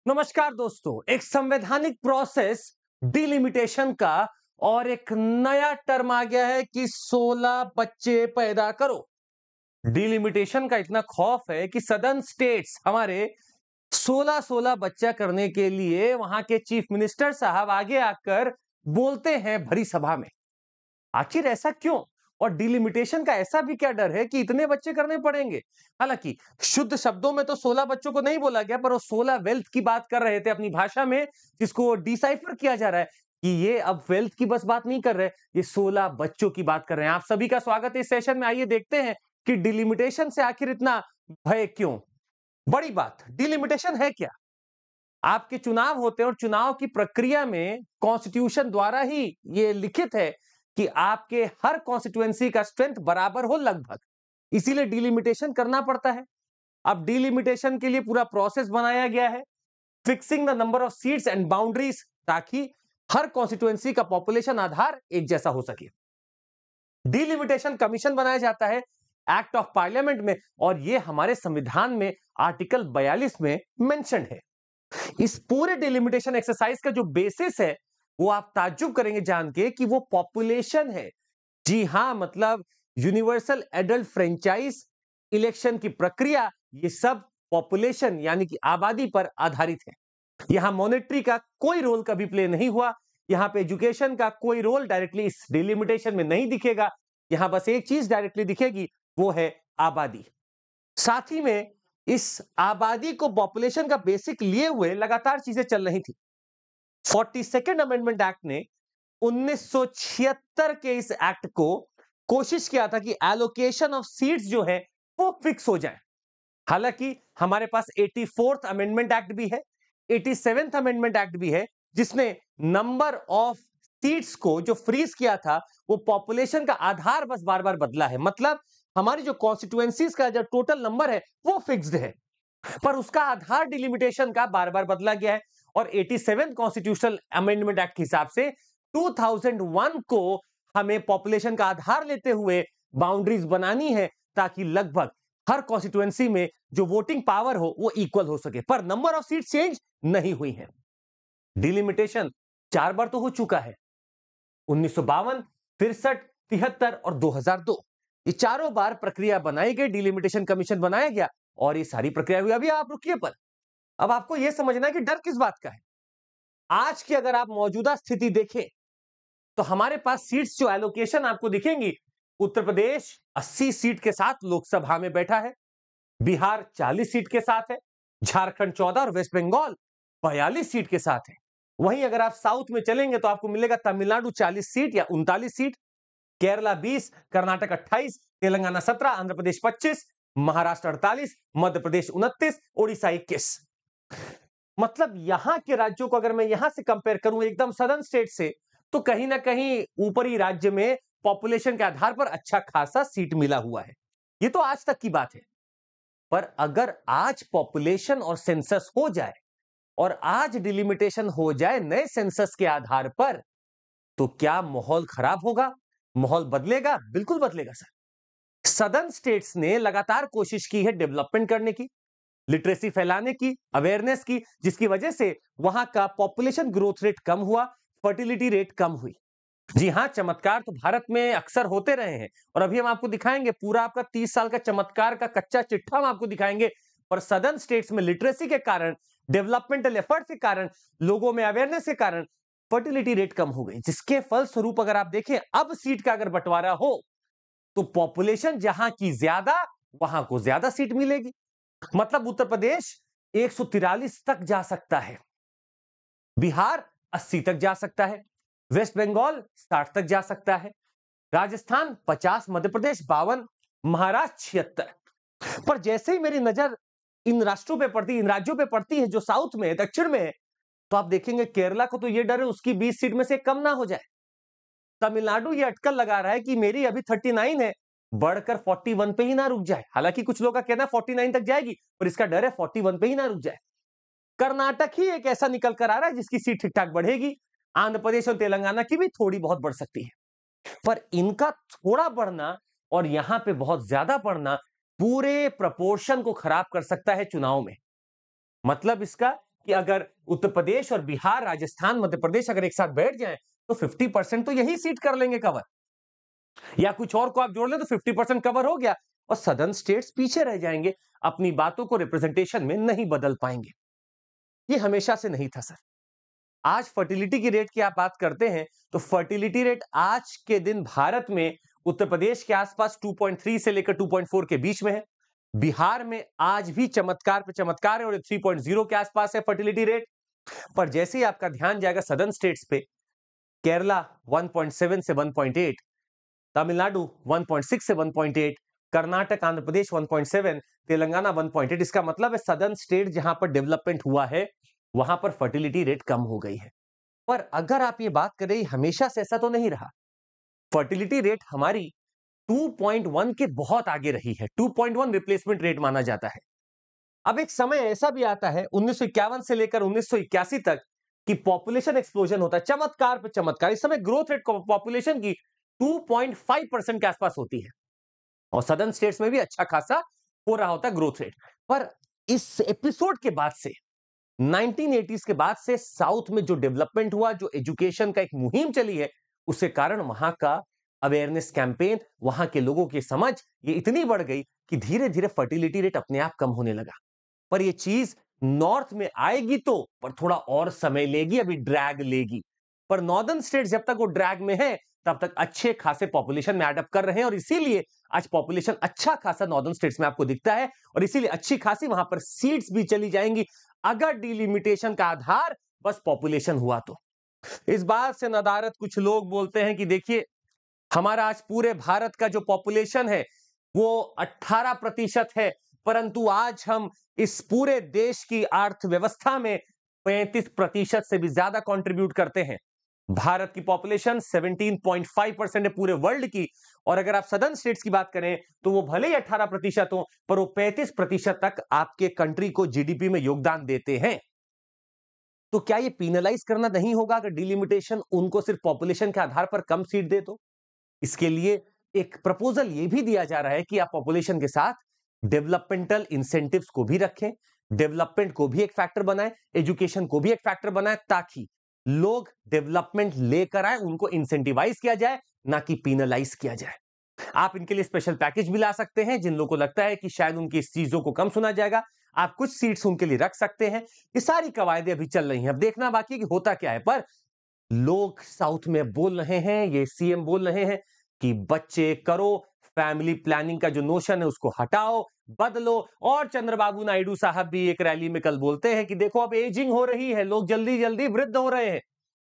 नमस्कार दोस्तों, एक संवैधानिक प्रोसेस डिलिमिटेशन का और एक नया टर्म आ गया है कि 16 बच्चे पैदा करो। डिलिमिटेशन का इतना खौफ है कि सदर्न स्टेट्स हमारे 16-16 बच्चा करने के लिए वहां के चीफ मिनिस्टर साहब आगे आकर बोलते हैं भरी सभा में। आखिर ऐसा क्यों? और डिलिमिटेशन का ऐसा भी क्या डर है कि इतने बच्चे करने पड़ेंगे? हालांकि शुद्ध शब्दों में तो 16 बच्चों को नहीं बोला गया, पर वो 16 वेल्थ की बात कर रहे थे अपनी भाषा में, जिसको डिसाइफर किया जा रहा है कि ये अब वेल्थ की बस बात नहीं कर रहे, ये 16 बच्चों की बात कर रहे हैं। आप सभी का स्वागत है इस सेशन में। आइए देखते हैं कि डिलिमिटेशन से आखिर इतना भय क्यों। बड़ी बात, डिलिमिटेशन है क्या? आपके चुनाव होते हैं और चुनाव की प्रक्रिया में कॉन्स्टिट्यूशन द्वारा ही ये लिखित है कि आपके हर कॉन्स्टिट्यूएंसी का स्ट्रेंथ बराबर हो लगभग, इसीलिए डिलिमिटेशन करना पड़ता है। अब डिलिमिटेशन के लिए पूरा प्रोसेस बनाया गया है, fixing the number of seats and boundaries, ताकि हर कॉन्स्टिट्यूएंसी का पॉपुलेशन आधार एक जैसा हो सके। डिलिमिटेशन कमीशन बनाया जाता है एक्ट ऑफ पार्लियामेंट में, और यह हमारे संविधान में आर्टिकल 42 में मेंशन है। इस पूरे डिलिमिटेशन एक्सरसाइज का जो बेसिस है, वो आप ताज्जुब करेंगे जान के कि वो पॉपुलेशन है। जी हां, मतलब यूनिवर्सल एडल्ट फ्रेंचाइज इलेक्शन की प्रक्रिया, ये सब पॉपुलेशन यानी कि आबादी पर आधारित है। यहां मॉनेटरी का कोई रोल कभी प्ले नहीं हुआ, यहां पे एजुकेशन का कोई रोल डायरेक्टली इस डिलिमिटेशन में नहीं दिखेगा। यहां बस एक चीज डायरेक्टली दिखेगी, वो है आबादी। साथ ही में इस आबादी को पॉपुलेशन का बेसिक लिए हुए लगातार चीजें चल रही थी। 42nd अमेंडमेंट एक्ट ने 1976 के इस एक्ट को कोशिश किया था कि एलोकेशन ऑफ सीट्स जो है वो फिक्स हो जाए। हालांकि हमारे पास 84th अमेंडमेंट एक्ट भी है, 87th अमेंडमेंट एक्ट भी है, जिसने नंबर ऑफ सीट्स को जो फ्रीज किया था, वो पॉपुलेशन का आधार बस बार बार बदला है। मतलब हमारी जो कॉन्स्टिट्यूएंसीज का जो टोटल नंबर है वो फिक्स्ड है, पर उसका आधार डिलिमिटेशन का बार बार बदला गया है। और 87 कॉन्स्टिट्यूशनल अमेंडमेंट एक्ट के हिसाब से 2001 को हमें पॉपुलेशन का आधार लेते हुए बाउंड्रीज बनानी है, ताकि लगभग हर कॉन्स्टिट्यूएंसी में जो वोटिंग पावर हो वो इक्वल हो सके, पर नंबर ऑफ सीट चेंज नहीं हुई है। डिलिमिटेशन 4 बार तो हो चुका है, 1952, 63, 73 और 2002। ये चारों बार प्रक्रिया बनाई गई, डिलिमिटेशन कमीशन बनाया गया और ये सारी प्रक्रिया हुई। अभी आप रुकिए, पर अब आपको यह समझना है कि डर किस बात का है। आज की अगर आप मौजूदा स्थिति देखें, तो हमारे पास सीट्स जो एलोकेशन आपको दिखेंगी, उत्तर प्रदेश 80 सीट के साथ लोकसभा में बैठा है, बिहार 40 सीट के साथ है, झारखंड 14 और वेस्ट बंगाल 42 सीट के साथ है। वहीं अगर आप साउथ में चलेंगे तो आपको मिलेगा तमिलनाडु 40 सीट या 39 सीट, केरला 20, कर्नाटक 28, तेलंगाना 17, आंध्र प्रदेश 25, महाराष्ट्र 48, मध्य प्रदेश 29, ओडिशा 21। मतलब यहां के राज्यों को अगर मैं यहां से कंपेयर करूं एकदम सदर्न स्टेट से, तो कहीं ना कहीं ऊपरी राज्य में पॉपुलेशन के आधार पर अच्छा खासा सीट मिला हुआ है। ये तो आज तक की बात है, पर अगर आज पॉपुलेशन और सेंसस हो जाए और आज डिलिमिटेशन हो जाए नए सेंसस के आधार पर, तो क्या माहौल खराब होगा? माहौल बदलेगा? बिल्कुल बदलेगा सर। सदर्न स्टेट्स ने लगातार कोशिश की है डेवलपमेंट करने की, लिटरेसी फैलाने की, अवेयरनेस की, जिसकी वजह से वहां का पॉपुलेशन ग्रोथ रेट कम हुआ, फर्टिलिटी रेट कम हुई। जी हां, चमत्कार तो भारत में अक्सर होते रहे हैं, और अभी हम आपको दिखाएंगे पूरा आपका 30 साल का चमत्कार का कच्चा चिट्ठा हम आपको दिखाएंगे। पर सदर्न स्टेट्स में लिटरेसी के कारण, डेवलपमेंटल एफर्ट के कारण, लोगों में अवेयरनेस के कारण फर्टिलिटी रेट कम हो गई, जिसके फलस्वरूप अगर आप देखें अब सीट का अगर बंटवारा हो, तो पॉपुलेशन जहां की ज्यादा, वहां को ज्यादा सीट मिलेगी। मतलब उत्तर प्रदेश 143 तक जा सकता है, बिहार 80 तक जा सकता है, वेस्ट बंगाल 60 तक जा सकता है, राजस्थान 50, मध्य प्रदेश 52, महाराष्ट्र 76। पर जैसे ही मेरी नजर इन राष्ट्रों पे पड़ती, इन राज्यों पे पड़ती है जो साउथ में है, दक्षिण में है, तो आप देखेंगे केरला को तो यह डर है उसकी 20 सीट में से कम ना हो जाए। तमिलनाडु ये अटकल लगा रहा है कि मेरी अभी 39 है, बढ़कर 41 पे ही ना रुक जाए। हालांकि कुछ लोगों का कहना है 49 तक जाएगी, पर इसका डर है 41 पे ही ना रुक जाए। कर्नाटक ही एक ऐसा निकल कर आ रहा है जिसकी सीट ठीक ठाक बढ़ेगी, आंध्र प्रदेश और तेलंगाना की भी थोड़ी बहुत बढ़ सकती है। पर इनका थोड़ा बढ़ना और यहां पे बहुत ज्यादा बढ़ना पूरे प्रपोर्शन को खराब कर सकता है चुनाव में। मतलब इसका कि अगर उत्तर प्रदेश और बिहार, राजस्थान, मध्य प्रदेश अगर एक साथ बैठ जाएं तो 50% तो यही सीट कर लेंगे कवर, या कुछ और को आप जोड़ लें तो 50% कवर हो गया और सदर्न स्टेट्स पीछे रह जाएंगे, अपनी बातों को रिप्रेजेंटेशन में नहीं बदल पाएंगे। ये हमेशा से नहीं था सर। आज फर्टिलिटी की रेट की आप बात करते हैं तो फर्टिलिटी रेट आज के दिन भारत में उत्तर प्रदेश के आसपास 2.3 से लेकर 2.4 के बीच में है। बिहार में आज भी चमत्कार पे चमत्कार है और 3.0 के आसपास है फर्टिलिटी रेट। पर जैसे ही आपका ध्यान जाएगा सदर्न स्टेट्स पे, केरला 1.7 से 1.8, तमिलनाडु 1.6 से 1.8, कर्नाटक, आंध्र प्रदेश 1.7, तेलंगाना 1.8। इसका मतलब है सदर्न स्टेट जहां पर डेवलपमेंट हुआ है वहां पर फर्टिलिटी रेट कम हो गई है। पर अगर आप ये बात करें, हमेशा से ऐसा तो नहीं रहा। फर्टिलिटी रेट हमारी 2.1 के बहुत आगे रही है। 2.1 रिप्लेसमेंट रेट माना जाता है। अब एक समय ऐसा भी आता है 1951 से लेकर 1981 तक कि पॉपुलेशन एक्सप्लोजन होता है, चमत्कार पे चमत्कार। इस समय ग्रोथ रेट पॉपुलेशन की 2.5% के आसपास होती है और सदर्न स्टेट्स में भी अच्छा खासा हो रहा होता है ग्रोथ रेट। पर इस एपिसोड के बाद से 1980s के बाद से साउथ में जो डेवलपमेंट हुआ, जो एजुकेशन का एक मुहिम चली है, उसके कारण वहां का अवेयरनेस कैंपेन, वहां के लोगों की समझ ये इतनी बढ़ गई कि धीरे धीरे फर्टिलिटी रेट अपने आप कम होने लगा। पर ये चीज नॉर्थ में आएगी तो, पर थोड़ा और समय लेगी, अभी ड्रैग लेगी। पर नॉर्दर्न स्टेट जब तक वो ड्रैग में है तब तक अच्छे खासे पॉपुलेशन में एडअप कर रहे हैं और इसीलिए आज पॉपुलेशन अच्छा खासा नॉर्दर्न स्टेट्स में आपको दिखता है और इसीलिए अच्छी खासी वहां पर सीट्स भी चली जाएंगी अगर डिलिमिटेशन का आधार बस पॉपुलेशन हुआ तो। इस बात से नदारत कुछ लोग बोलते हैं कि देखिए, हमारा आज पूरे भारत का जो पॉपुलेशन है वो 18% है, परंतु आज हम इस पूरे देश की अर्थव्यवस्था में 35% से भी ज्यादा कंट्रीब्यूट करते हैं। भारत की पॉपुलेशन 17.5% है पूरे वर्ल्ड की, और अगर आप सदर्न स्टेट्स की बात करें तो वो भले ही 18% हो, पर वो 35% तक आपके कंट्री को जीडीपी में योगदान देते हैं। तो क्या ये पीनलाइज करना नहीं होगा अगर डिलिमिटेशन उनको सिर्फ पॉपुलेशन के आधार पर कम सीट दे तो? इसके लिए एक प्रपोजल ये भी दिया जा रहा है कि आप पॉपुलेशन के साथ डेवलपमेंटल इंसेंटिव्स को भी रखें, डेवलपमेंट को भी एक फैक्टर बनाएं, एजुकेशन को भी एक फैक्टर बनाएं, ताकि लोग डेवलपमेंट लेकर आए, उनको इंसेंटिवाइज किया जाए, ना कि पीनलाइज किया जाए। आप इनके लिए स्पेशल पैकेज भी ला सकते हैं। जिन लोगों को लगता है कि शायद उनकी इस चीजों को कम सुना जाएगा, आप कुछ सीट्स उनके लिए रख सकते हैं। ये सारी कवायदे अभी चल रही हैं, अब देखना बाकी है कि होता क्या है। पर लोग साउथ में बोल रहे हैं, ये सीएम बोल रहे हैं कि बच्चे करो, फैमिली प्लानिंग का जो नोशन है उसको हटाओ, बदलो। और चंद्रबाबू नायडू साहब भी एक रैली में कल बोलते हैं कि देखो अब एजिंग हो रही है, लोग जल्दी जल्दी वृद्ध हो रहे हैं,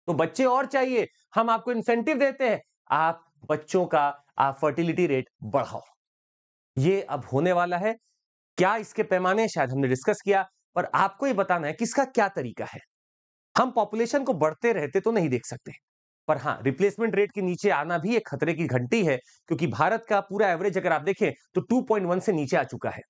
तो बच्चे और चाहिए, हम आपको इंसेंटिव देते हैं, आप बच्चों का आप फर्टिलिटी रेट बढ़ाओ। ये अब होने वाला है। क्या इसके पैमाने शायद हमने डिस्कस किया, पर आपको ये बताना है कि इसका क्या तरीका है। हम पॉपुलेशन को बढ़ते रहते तो नहीं देख सकते, पर हां, रिप्लेसमेंट रेट के नीचे आना भी एक खतरे की घंटी है, क्योंकि भारत का पूरा एवरेज अगर आप देखें तो 2.1 से नीचे आ चुका है।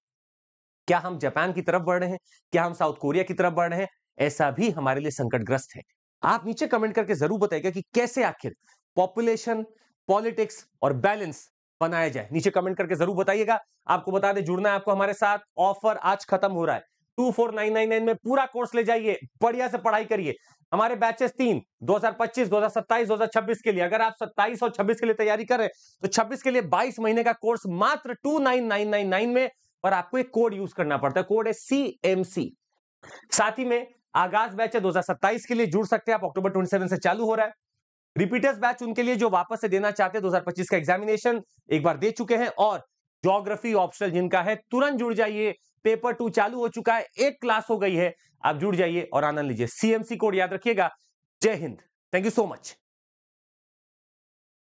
क्या हम जापान की तरफ बढ़ रहे हैं? क्या हम साउथ कोरिया की तरफ बढ़ रहे हैं? ऐसा भी हमारे लिए संकटग्रस्त है। आप नीचे कमेंट करके जरूर बताइएगा कि कैसे आखिर पॉपुलेशन, पॉलिटिक्स और बैलेंस बनाया जाए। नीचे कमेंट करके जरूर बताइएगा। आपको बता दें, जुड़ना है आपको हमारे साथ, ऑफर आज खत्म हो रहा है। 24999 में पूरा कोर्स ले जाइए, बढ़िया से पढ़ाई करिए। हमारे बैचेस 3 2025, 2027, 2026 के लिए। अगर आप 27 और 26 के लिए तैयारी कर रहे हैं तो 26 के लिए 22 महीने का कोर्स मात्र 29999 में, पर आपको एक कोड यूज करना पड़ता है, कोड है CMC। साथ ही में आगाज बैच है 2027 के लिए, जुड़ सकते हैं आप, अक्टूबर 27 से चालू हो रहा है। रिपीटर्स बैच उनके लिए जो वापस से देना चाहते हैं, 2025 का एग्जामिनेशन एक बार दे चुके हैं, और ज्योग्राफी ऑप्शनल जिनका है तुरंत जुड़ जाइए। पेपर 2 चालू हो चुका है, एक क्लास हो गई है, आप जुड़ जाइए और आनंद लीजिए। CMC कोड याद रखिएगा। जय Hind, thank you so much.